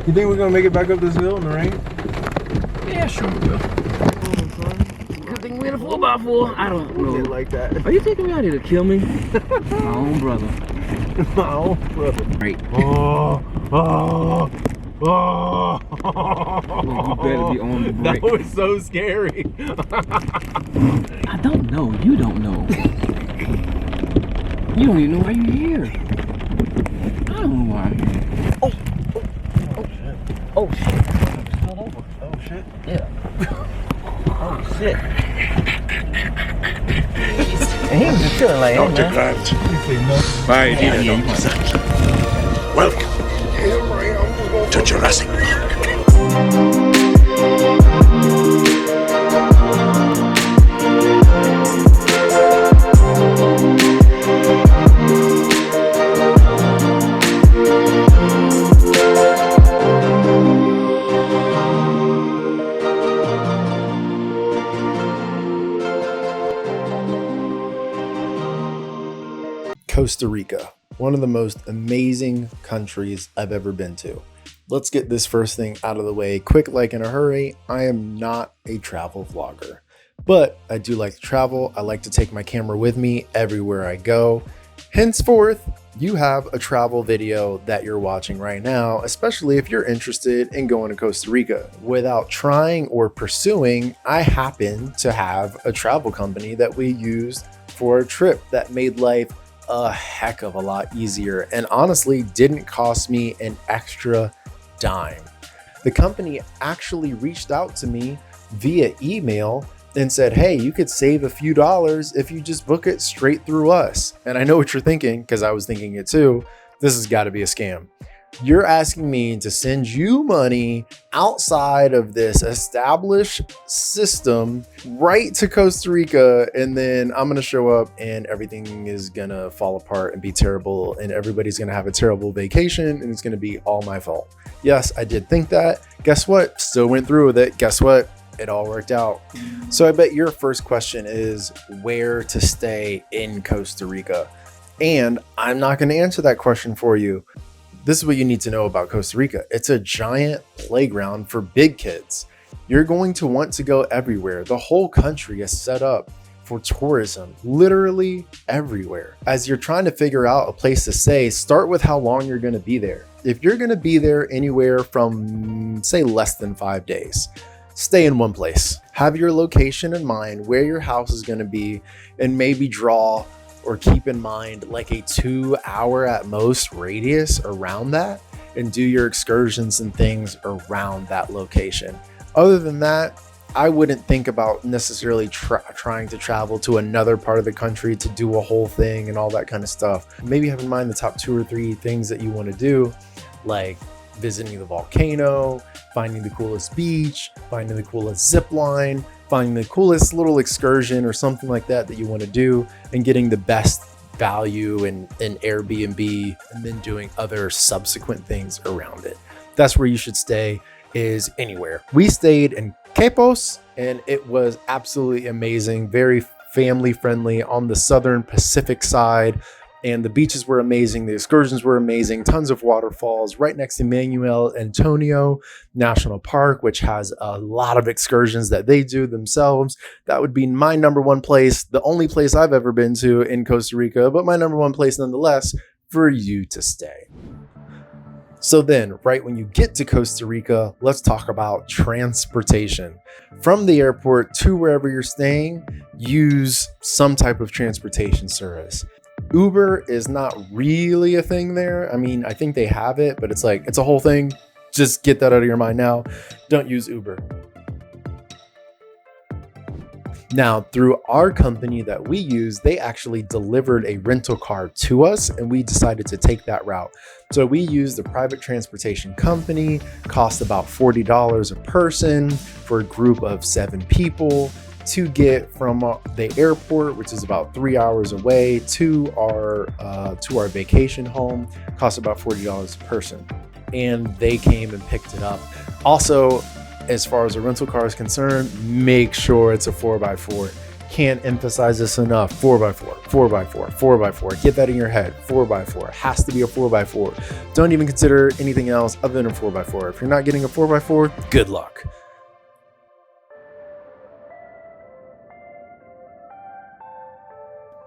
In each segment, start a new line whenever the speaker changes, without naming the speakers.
You think we're gonna make it back up this hill in the rain?
Yeah, sure we will. Good thing we had a 4x4. I don't know.
Didn't like that.
Are you taking me out here to kill me? My own brother.
My own brother.
Great.
Oh.
Well, you better be on the
That
break.
was so scary.
I don't know. You don't know. You don't even know why you're here. I don't know why I'm here. Oh shit.
Spilled over. Oh shit.
Yeah. Oh shit. And he was just chilling like, hey,
Dr.
man.
Grant, my dear Dr. Sattler, welcome to Jurassic Park.
Costa Rica, one of the most amazing countries I've ever been to. Let's get this first thing out of the way quick, like in a hurry. I am not a travel vlogger, but I do like to travel. I like to take my camera with me everywhere I go. Henceforth, you have a travel video that you're watching right now, especially if you're interested in going to Costa Rica. Without trying or pursuing, I happen to have a travel company that we used for a trip that made life a heck of a lot easier and honestly didn't cost me an extra dime. The company actually reached out to me via email and said, hey, you could save a few dollars if you just book it straight through us. And I know what you're thinking, because I was thinking it too. This has got to be a scam. You're asking me to send you money outside of this established system right to Costa Rica, and then I'm going to show up and everything is going to fall apart and be terrible, and everybody's going to have a terrible vacation, and it's going to be all my fault. Yes, I did think that. Guess what? Still went through with it. Guess what? It all worked out. So I bet your first question is where to stay in Costa Rica. And I'm not going to answer that question for you. This is what you need to know about Costa Rica. It's a giant playground for big kids. You're going to want to go everywhere. The whole country is set up for tourism, literally everywhere. As you're trying to figure out a place to stay, start with how long you're going to be there. If you're going to be there anywhere from, say, less than 5 days, stay in one place. Have your location in mind, where your house is going to be, and maybe draw or keep in mind like a 2-hour at most radius around that, and do your excursions and things around that location. Other than that, I wouldn't think about necessarily trying to travel to another part of the country to do a whole thing and all that kind of stuff. Maybe have in mind the top 2 or 3 things that you want to do, like visiting the volcano, finding the coolest beach, finding the coolest zip line, finding the coolest little excursion or something like that you want to do, and getting the best value in Airbnb, and then doing other subsequent things around it. That's where you should stay, is anywhere. We stayed in Quepos, and it was absolutely amazing, very family friendly on the southern Pacific side. And the beaches were amazing. The excursions were amazing. Tons of waterfalls right next to Manuel Antonio National Park, which has a lot of excursions that they do themselves. That would be my number one place, the only place I've ever been to in Costa Rica, but my number one place nonetheless for you to stay. So then, right when you get to Costa Rica, let's talk about transportation. From the airport to wherever you're staying, use some type of transportation service. Uber is not really a thing there. I mean, I think they have it, but it's like, it's a whole thing. Just get that out of your mind now. Don't use Uber. Now, through our company that we use, they actually delivered a rental car to us, and we decided to take that route. So we used a private transportation company, cost about $40 a person for a group of 7 people to get from the airport, which is about 3 hours away, to our vacation home. Cost about $40 a person, and they came and picked it up. Also, as far as a rental car is concerned, make sure it's a 4x4. Can't emphasize this enough. 4x4, 4x4, 4x4. Get that in your head. 4x4 has to be a 4x4. Don't even consider anything else other than a 4x4. If you're not getting a 4x4, good luck.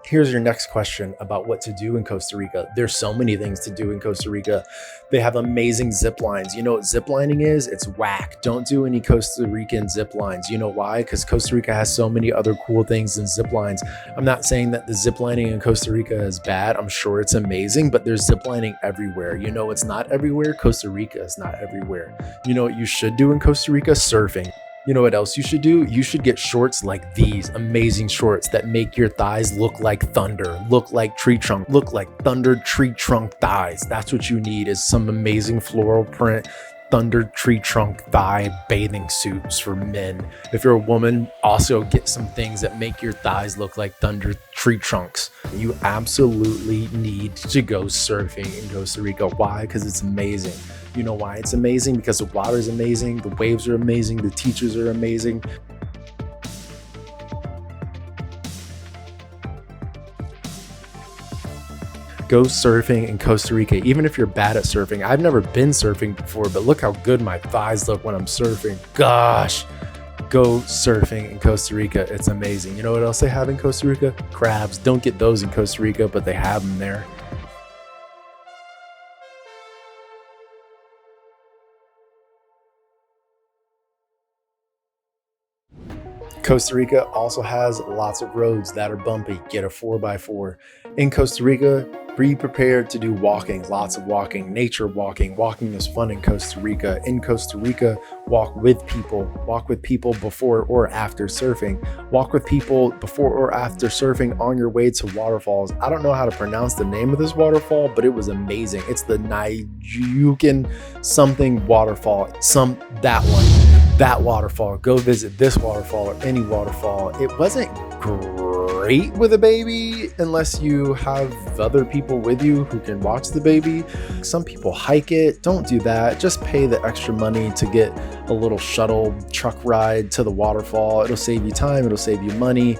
Here's your next question about what to do in Costa Rica. There's so many things to do in Costa Rica. They have amazing zip lines. You know what zip lining is? It's whack. Don't do any Costa Rican zip lines. You know why? Because Costa Rica has so many other cool things than zip lines. I'm not saying that the zip lining in Costa Rica is bad. I'm sure it's amazing, but there's zip lining everywhere. You know it's not everywhere? Costa Rica is not everywhere. You know what you should do in Costa Rica? Surfing. You know what else you should do? You should get shorts like these, amazing shorts that make your thighs look like thunder, look like tree trunk, look like thunder tree trunk thighs. That's what you need, is some amazing floral print thunder tree trunk thigh bathing suits for men. If you're a woman, also get some things that make your thighs look like thunder tree trunks. You absolutely need to go surfing in Costa Rica. Why? Because it's amazing. You know why it's amazing? Because the water is amazing, the waves are amazing, the teachers are amazing. Go surfing in Costa Rica, even if you're bad at surfing. I've never been surfing before, but look how good my thighs look when I'm surfing. Gosh, go surfing in Costa Rica. It's amazing. You know what else they have in Costa Rica? Crabs. Don't get those in Costa Rica, but they have them there. Costa Rica also has lots of roads that are bumpy. Get a 4x4. In Costa Rica, be prepared to do walking, lots of walking, nature walking. Walking is fun in Costa Rica. In Costa Rica, walk with people before or after surfing. Walk with people before or after surfing on your way to waterfalls. I don't know how to pronounce the name of this waterfall, but it was amazing. It's the Nayucan something waterfall. That waterfall. Go visit this waterfall or any waterfall. It wasn't great with a baby unless you have other people with you who can watch the baby. Some people hike it. Don't do that. Just pay the extra money to get a little shuttle truck ride to the waterfall. It'll save you time. It'll save you money.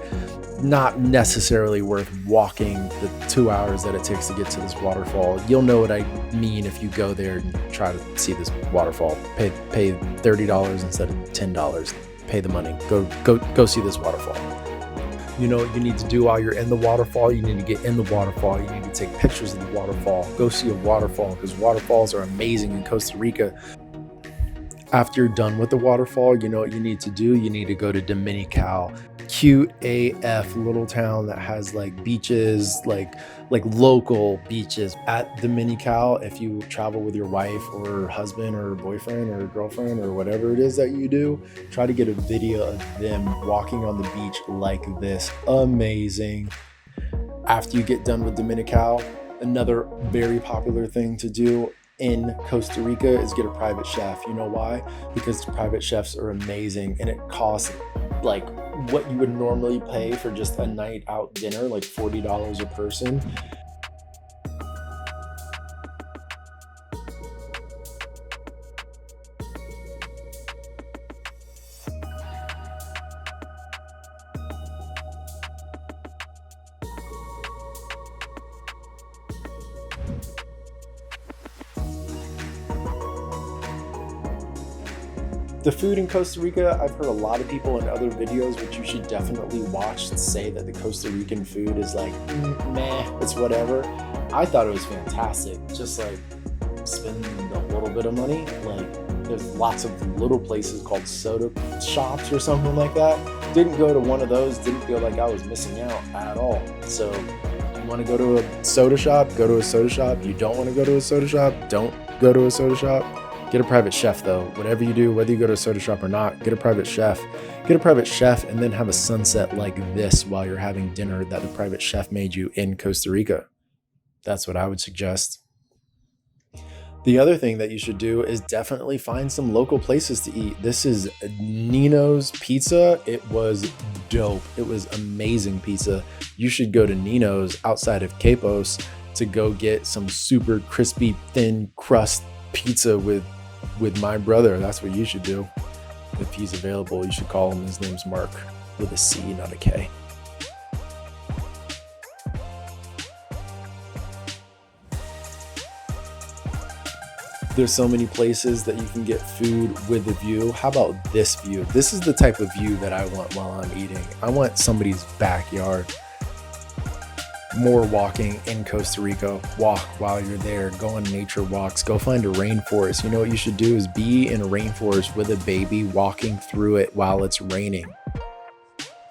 Not necessarily worth walking the 2 hours that it takes to get to this waterfall. You'll know what I mean if you go there and try to see this waterfall. Pay $30 instead of $10. Pay the money. Go see this waterfall. You know what you need to do while you're in the waterfall? You need to get in the waterfall. You need to take pictures of the waterfall. Go see a waterfall, because waterfalls are amazing in Costa Rica. After you're done with the waterfall, you know what you need to do? You need to go to Dominical. Cute AF little town that has like beaches, like local beaches. At Dominical, if you travel with your wife or husband or boyfriend or girlfriend or whatever it is that you do, try to get a video of them walking on the beach like this. Amazing. After you get done with Dominical, another very popular thing to do in Costa Rica is get a private chef. You know why? Because private chefs are amazing, and it costs like what you would normally pay for just a night out dinner, like $40 a person. The food in Costa Rica, I've heard a lot of people in other videos, which you should definitely watch, say that the Costa Rican food is like, meh, it's whatever. I thought it was fantastic. Just like spending a little bit of money. Like there's lots of little places called soda shops or something like that. Didn't go to one of those, didn't feel like I was missing out at all. So you want to go to a soda shop, go to a soda shop. You don't want to go to a soda shop, don't go to a soda shop. Get a private chef though. Whatever you do, whether you go to a soda shop or not, get a private chef. Get a private chef and then have a sunset like this while you're having dinner that the private chef made you in Costa Rica. That's what I would suggest. The other thing that you should do is definitely find some local places to eat. This is Nino's Pizza. It was dope. It was amazing pizza. You should go to Nino's outside of Capos to go get some super crispy, thin crust pizza with my brother. That's what you should do. If he's available, you should call him. His name's Mark with a C, not a K. There's so many places that you can get food with a view. How about this view? This is the type of view that I want while I'm eating. I want somebody's backyard. More walking in Costa Rica. Walk while you're there. Go on nature walks. Go find a rainforest. You know what you should do is be in a rainforest with a baby walking through it while it's raining.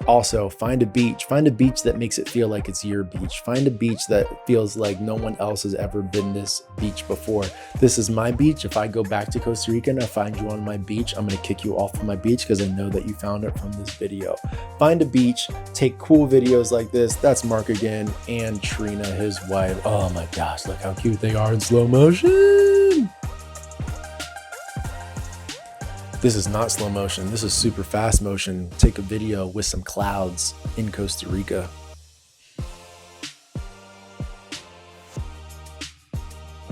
Also, find a beach. Find a beach that makes it feel like it's your beach. Find a beach that feels like no one else has ever been this beach before. This is my beach. If I go back to Costa Rica and I find you on my beach, I'm going to kick you off of my beach because I know that you found it from this video. Find a beach, take cool videos like this. That's Mark again, and Trina, his wife. Oh my gosh, look how cute they are in slow motion. This is not slow motion. This is super fast motion. Take a video with some clouds in Costa Rica.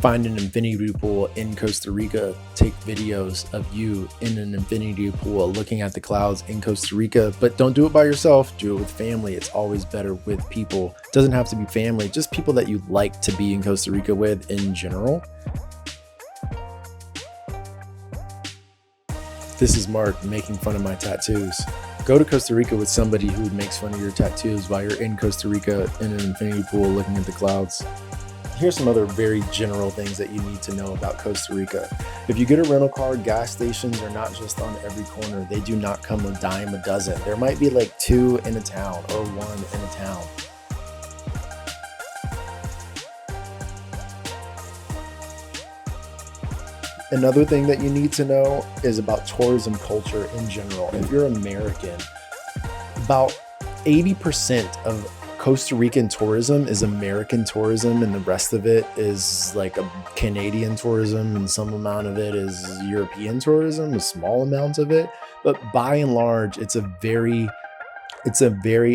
Find an infinity pool in Costa Rica. Take videos of you in an infinity pool looking at the clouds in Costa Rica, but don't do it by yourself. Do it with family. It's always better with people. It doesn't have to be family, just people that you like to be in Costa Rica with in general. This is Mark making fun of my tattoos. Go to Costa Rica with somebody who makes fun of your tattoos while you're in Costa Rica in an infinity pool looking at the clouds. Here's some other very general things that you need to know about Costa Rica. If you get a rental car, gas stations are not just on every corner. They do not come a dime a dozen. There might be like 2 in a town or 1 in a town. Another thing that you need to know is about tourism culture in general. If you're American, about 80% of Costa Rican tourism is American tourism, and the rest of it is like a Canadian tourism, and some amount of it is European tourism, a small amount of it. But by and large, it's a very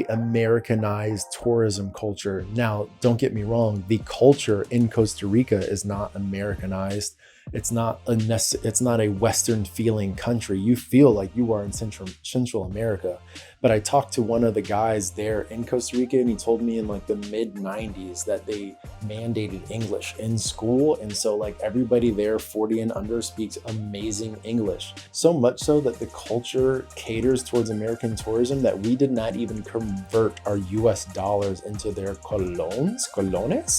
Americanized tourism culture. Now, don't get me wrong, the culture in Costa Rica is not Americanized. It's not a Western feeling country. You feel like you are in Central America. But I talked to one of the guys there in Costa Rica, and he told me in like the mid 90s that they mandated English in school. And so like everybody there 40 and under speaks amazing English. So much so that the culture caters towards American tourism that we did not even convert our US dollars into their colones?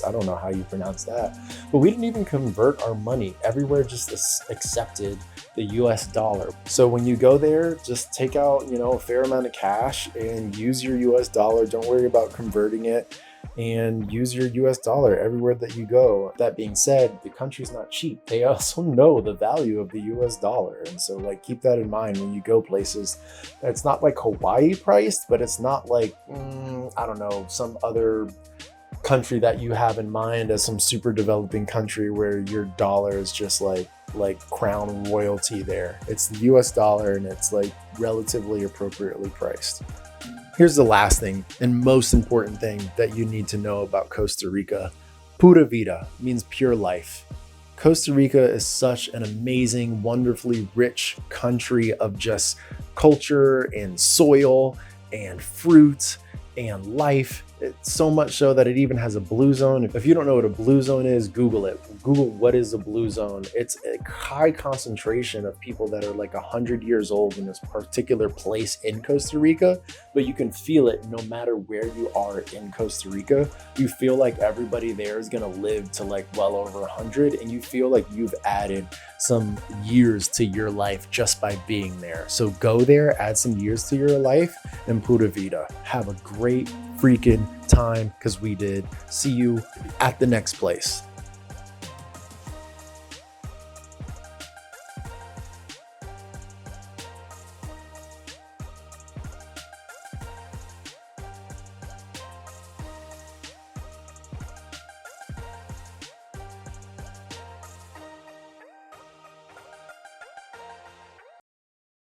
I don't know how you pronounce that. But we didn't even convert our money. Everywhere just accepted the US dollar. So when you go there, just take out, a fair amount of cash and use your US dollar. Don't worry about converting it, and use your US dollar everywhere that you go. That being said, the country's not cheap. They also know the value of the US dollar. And so like keep that in mind when you go places. It's not like Hawaii priced, but it's not like, I don't know, some other country that you have in mind as some super developing country where your dollar is just like crown royalty there. It's the US dollar, and it's like relatively appropriately priced. Here's the last thing and most important thing that you need to know about Costa Rica. Pura vida means pure life. Costa Rica is such an amazing, wonderfully rich country of just culture and soil and fruit and life. It's so much so that it even has a blue zone. If you don't know what a blue zone is, Google it. Google what is a blue zone. It's a high concentration of people that are like 100 years old in this particular place in Costa Rica, but you can feel it no matter where you are in Costa Rica. You feel like everybody there is gonna live to like well over 100, and you feel like you've added some years to your life just by being there. So go there, add some years to your life, and pura vida. Have a great freaking time, because we did. See you at the next place.